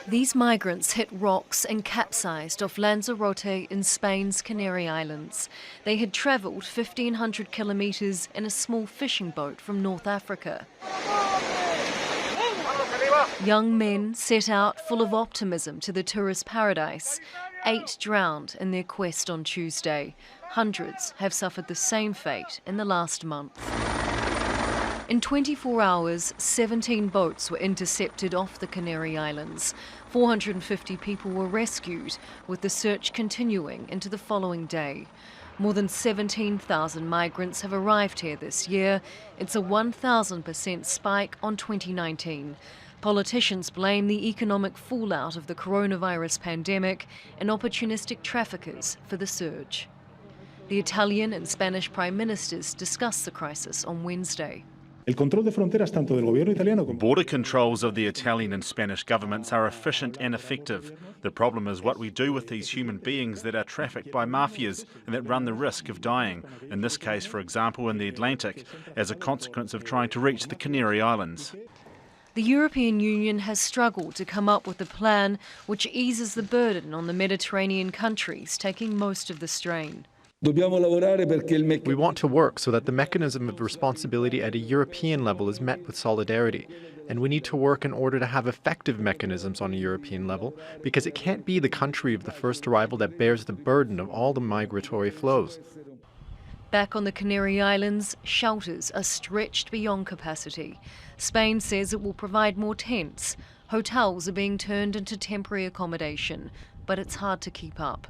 These migrants hit rocks and capsized off Lanzarote in Spain's Canary Islands. They had travelled 1,500 kilometres in a small fishing boat from North Africa. Young men set out full of optimism to the tourist paradise. 8 drowned in their quest on Tuesday. Hundreds have suffered the same fate in the last month. In 24 hours, 17 boats were intercepted off the Canary Islands. 450 people were rescued, with the search continuing into the following day. More than 17,000 migrants have arrived here this year. It's a 1,000% spike on 2019. Politicians blame the economic fallout of the coronavirus pandemic and opportunistic traffickers for the surge. The Italian and Spanish prime ministers discussed the crisis on Wednesday. Border controls of the Italian and Spanish governments are efficient and effective. The problem is what we do with these human beings that are trafficked by mafias and that run the risk of dying, in this case, for example, in the Atlantic, as a consequence of trying to reach the Canary Islands. The European Union has struggled to come up with a plan which eases the burden on the Mediterranean countries taking most of the strain. We want to work so that the mechanism of responsibility at a European level is met with solidarity. And we need to work in order to have effective mechanisms on a European level, because it can't be the country of the first arrival that bears the burden of all the migratory flows. Back on the Canary Islands, shelters are stretched beyond capacity. Spain says it will provide more tents. Hotels are being turned into temporary accommodation, but it's hard to keep up.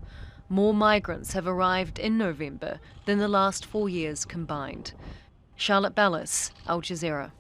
More migrants have arrived in November than the last 4 years combined. Charlotte Bellis, Jazeera.